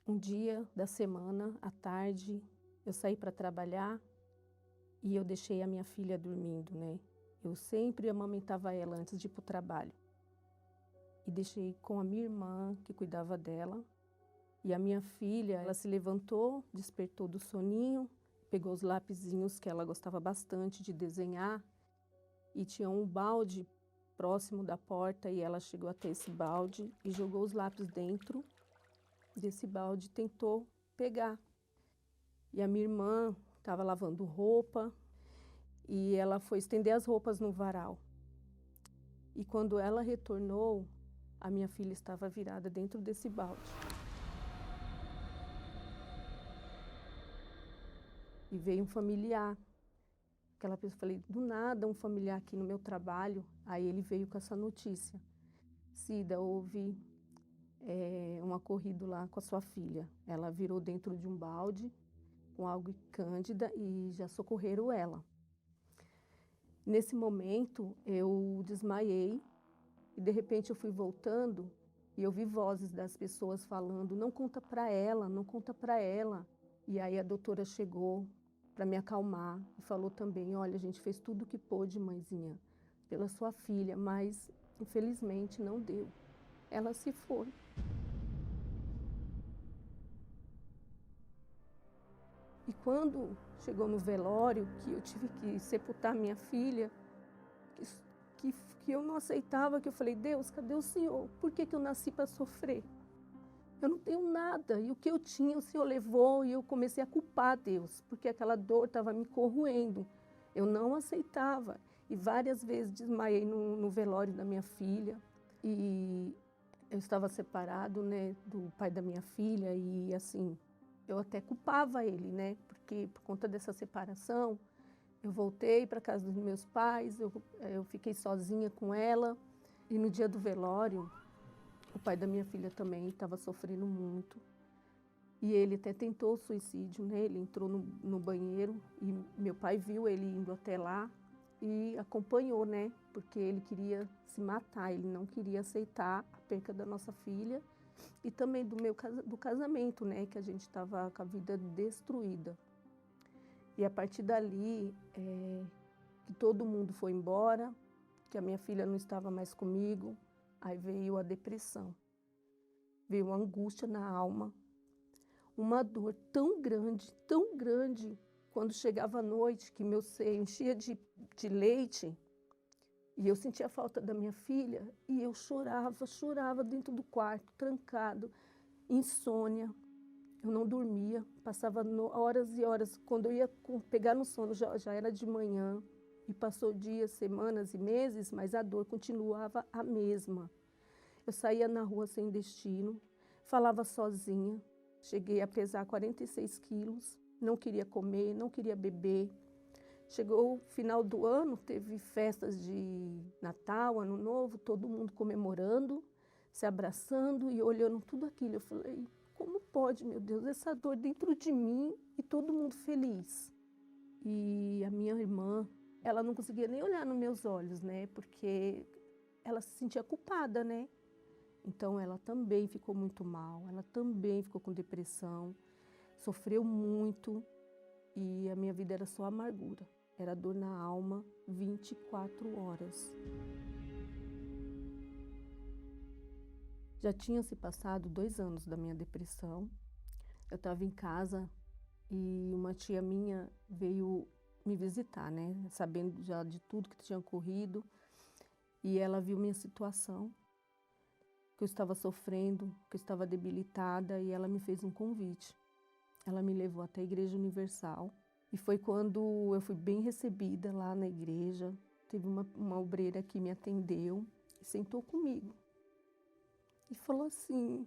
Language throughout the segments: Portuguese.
Um dia da semana, à tarde, eu saí para trabalhar e eu deixei a minha filha dormindo, né? Eu sempre amamentava ela antes de ir para o trabalho. E deixei com a minha irmã, que cuidava dela. E a minha filha, ela se levantou, despertou do soninho, pegou os lapisinhos que ela gostava bastante de desenhar e tinha um balde próximo da porta e ela chegou até esse balde e jogou os lápis dentro desse balde, tentou pegar. E a minha irmã estava lavando roupa e ela foi estender as roupas no varal. E quando ela retornou, a minha filha estava virada dentro desse balde. E veio um familiar. Aquela pessoa, falei, do nada um familiar aqui no meu trabalho. Aí ele veio com essa notícia. Cida, houve um ocorrido lá com a sua filha. Ela virou dentro de um balde com água cândida e já socorreram ela. Nesse momento eu desmaiei e de repente eu fui voltando e eu vi vozes das pessoas falando, não conta para ela, não conta para ela. E aí a doutora chegou para me acalmar e falou também, olha, a gente fez tudo o que pôde, mãezinha, pela sua filha, mas infelizmente não deu. Ela se foi. E quando chegou no velório, que eu tive que sepultar minha filha, que eu não aceitava, que eu falei, Deus, cadê o Senhor? Por que eu nasci para sofrer? Eu não tenho nada, e o que eu tinha o Senhor levou, e eu comecei a culpar Deus, porque aquela dor estava me corroendo. Eu não aceitava, e várias vezes desmaiei no velório da minha filha, e eu estava separado, né, do pai da minha filha, e assim, eu até culpava ele, né, porque por conta dessa separação, eu voltei para a casa dos meus pais, eu fiquei sozinha com ela, e no dia do velório, o pai da minha filha também estava sofrendo muito. E ele até tentou suicídio, né? Ele entrou no banheiro e meu pai viu ele indo até lá e acompanhou, né? Porque ele queria se matar, ele não queria aceitar a perca da nossa filha e também do casamento, né? Que a gente estava com a vida destruída. E a partir dali, que todo mundo foi embora, que a minha filha não estava mais comigo, aí veio a depressão. Veio uma angústia na alma, uma dor tão grande, quando chegava a noite, que meu seio enchia de leite, e eu sentia falta da minha filha, e eu chorava dentro do quarto, trancado, insônia. Eu não dormia, passava horas e horas. Quando eu ia pegar no sono, já era de manhã, e passou dias, semanas e meses, mas a dor continuava a mesma. Eu saía na rua sem destino, falava sozinha, cheguei a pesar 46 quilos, não queria comer, não queria beber. Chegou o final do ano, teve festas de Natal, Ano Novo, todo mundo comemorando, se abraçando e olhando tudo aquilo. Eu falei, como pode, meu Deus, essa dor dentro de mim e todo mundo feliz? E a minha irmã, ela não conseguia nem olhar nos meus olhos, né? Porque ela se sentia culpada, né? Então ela também ficou muito mal, ela também ficou com depressão, sofreu muito e a minha vida era só amargura, era dor na alma 24 horas. Já tinha se passado 2 anos da minha depressão, eu estava em casa e uma tia minha veio me visitar, né, sabendo já de tudo que tinha ocorrido, e ela viu minha situação, que eu estava sofrendo, que eu estava debilitada, e ela me fez um convite. Ela me levou até a Igreja Universal e foi quando eu fui bem recebida lá na igreja. Teve uma obreira que me atendeu e sentou comigo e falou assim,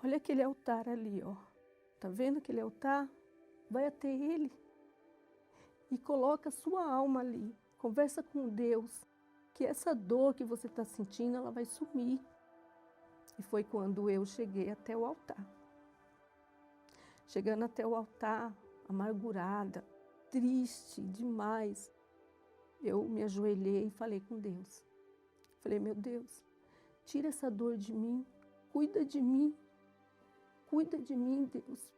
olha aquele altar ali, ó. Tá vendo aquele altar? Vai até ele e coloca a sua alma ali. Conversa com Deus, que essa dor que você está sentindo, ela vai sumir. E foi quando eu cheguei até o altar. Chegando até o altar, amargurada, triste demais, eu me ajoelhei e falei com Deus. Falei, meu Deus, tira essa dor de mim, cuida de mim, Deus.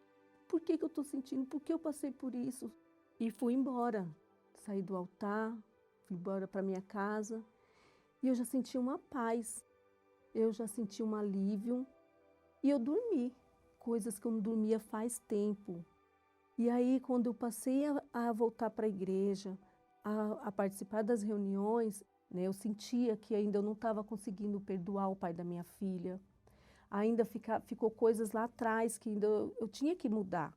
Por que que eu estou sentindo? Por que eu passei por isso? E fui embora, saí do altar, fui embora para minha casa e eu já senti uma paz, eu já senti um alívio e eu dormi, coisas que eu não dormia faz tempo. E aí, quando eu passei a voltar para a igreja, a participar das reuniões, né, eu sentia que ainda eu não estava conseguindo perdoar o pai da minha filha. Ainda ficou coisas lá atrás que ainda eu tinha que mudar.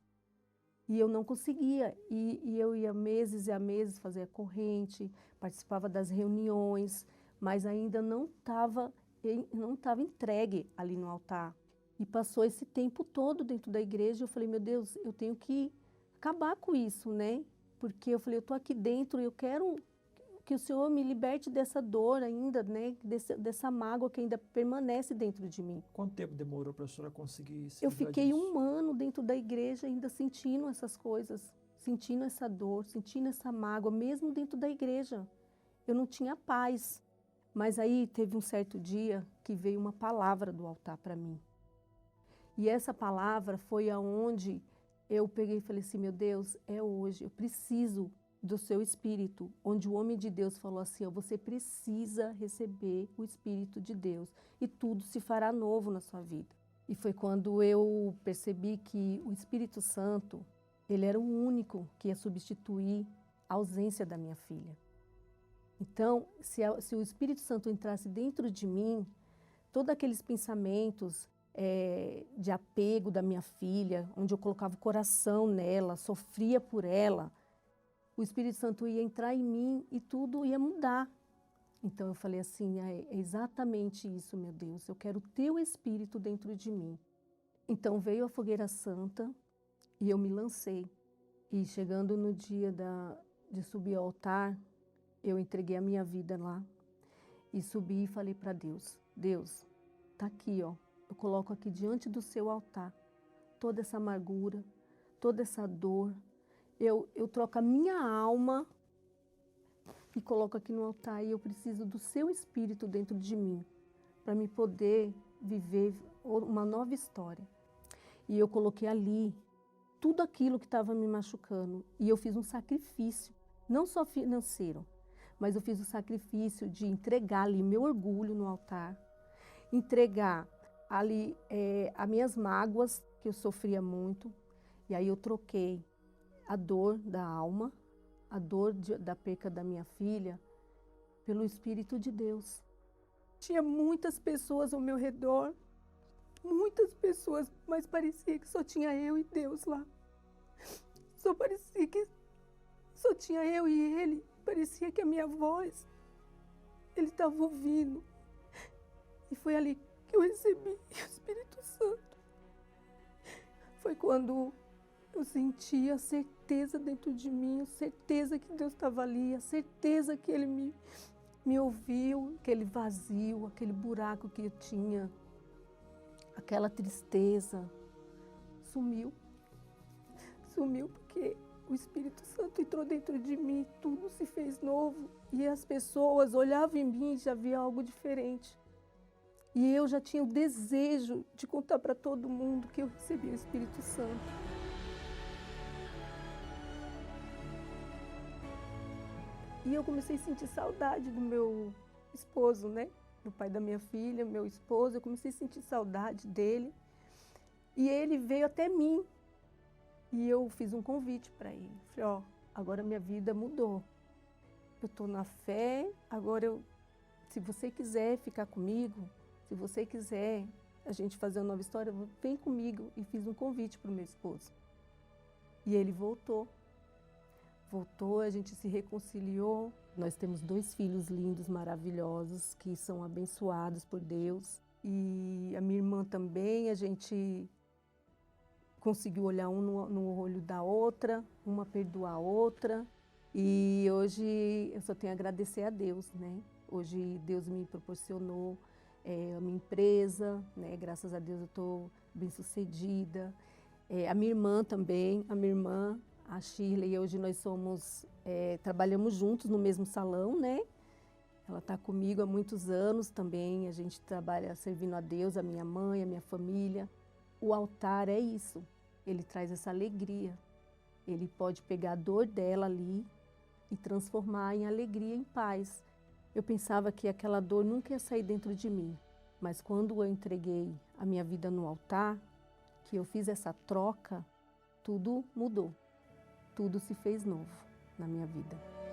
E eu não conseguia. E eu ia meses e a meses fazer a corrente, participava das reuniões, mas ainda não estava entregue ali no altar. E passou esse tempo todo dentro da igreja. Eu falei, meu Deus, eu tenho que acabar com isso, né? Porque eu falei, eu estou aqui dentro, eu quero que o Senhor me liberte dessa dor ainda, né? Dessa mágoa que ainda permanece dentro de mim. Quanto tempo demorou para a senhora conseguir se Eu livrar fiquei disso? 1 ano dentro da igreja ainda sentindo essas coisas, sentindo essa dor, sentindo essa mágoa, mesmo dentro da igreja. Eu não tinha paz. Mas aí teve um certo dia que veio uma palavra do altar para mim. E essa palavra foi aonde eu peguei e falei assim, meu Deus, é hoje, eu preciso do seu Espírito, onde o homem de Deus falou assim, ó, você precisa receber o Espírito de Deus e tudo se fará novo na sua vida. E foi quando eu percebi que o Espírito Santo, ele era o único que ia substituir a ausência da minha filha. Então, se o Espírito Santo entrasse dentro de mim, todos aqueles pensamentos de apego da minha filha, onde eu colocava o coração nela, sofria por ela, o Espírito Santo ia entrar em mim e tudo ia mudar. Então eu falei assim, é exatamente isso, meu Deus, eu quero o teu Espírito dentro de mim. Então veio a fogueira santa e eu me lancei. E chegando no dia de subir ao altar, eu entreguei a minha vida lá e subi e falei para Deus, Deus, tá aqui, ó, eu coloco aqui diante do seu altar toda essa amargura, toda essa dor, eu troco a minha alma e coloco aqui no altar e eu preciso do seu Espírito dentro de mim para me poder viver uma nova história. E eu coloquei ali tudo aquilo que estava me machucando e eu fiz um sacrifício, não só financeiro, mas eu fiz o sacrifício de entregar ali meu orgulho no altar, entregar ali as minhas mágoas, que eu sofria muito, e aí eu troquei a dor da alma, a dor da perca da minha filha, pelo Espírito de Deus. Tinha muitas pessoas ao meu redor, muitas pessoas, mas parecia que só tinha eu e Deus lá. Só parecia que só tinha eu e Ele. Parecia que a minha voz, Ele estava ouvindo. E foi ali que eu recebi o Espírito Santo. Foi quando eu senti a certeza dentro de mim, a certeza que Deus estava ali, a certeza que Ele me ouviu, aquele vazio, aquele buraco que eu tinha, aquela tristeza, sumiu. Sumiu porque o Espírito Santo entrou dentro de mim, tudo se fez novo. E as pessoas olhavam em mim e já via algo diferente. E eu já tinha o desejo de contar para todo mundo que eu recebi o Espírito Santo. E eu comecei a sentir saudade do meu esposo, né? Do pai da minha filha, meu esposo. Eu comecei a sentir saudade dele. E ele veio até mim. E eu fiz um convite para ele. Falei, ó, agora minha vida mudou. Eu estou na fé, agora se você quiser ficar comigo, se você quiser a gente fazer uma nova história, vem comigo. E fiz um convite para o meu esposo. E ele voltou. Voltou, a gente se reconciliou. Nós temos 2 filhos lindos, maravilhosos, que são abençoados por Deus. E a minha irmã também, a gente conseguiu olhar um no olho da outra, uma perdoar a outra. E hoje eu só tenho a agradecer a Deus, né? Hoje Deus me proporcionou a minha empresa, né? Graças a Deus eu estou bem-sucedida. A minha irmã também, a Shirley, hoje nós trabalhamos juntos no mesmo salão, né? Ela está comigo há muitos anos também, a gente trabalha servindo a Deus, a minha mãe, a minha família. O altar é isso, ele traz essa alegria. Ele pode pegar a dor dela ali e transformar em alegria, em paz. Eu pensava que aquela dor nunca ia sair dentro de mim, mas quando eu entreguei a minha vida no altar, que eu fiz essa troca, tudo mudou, tudo se fez novo na minha vida.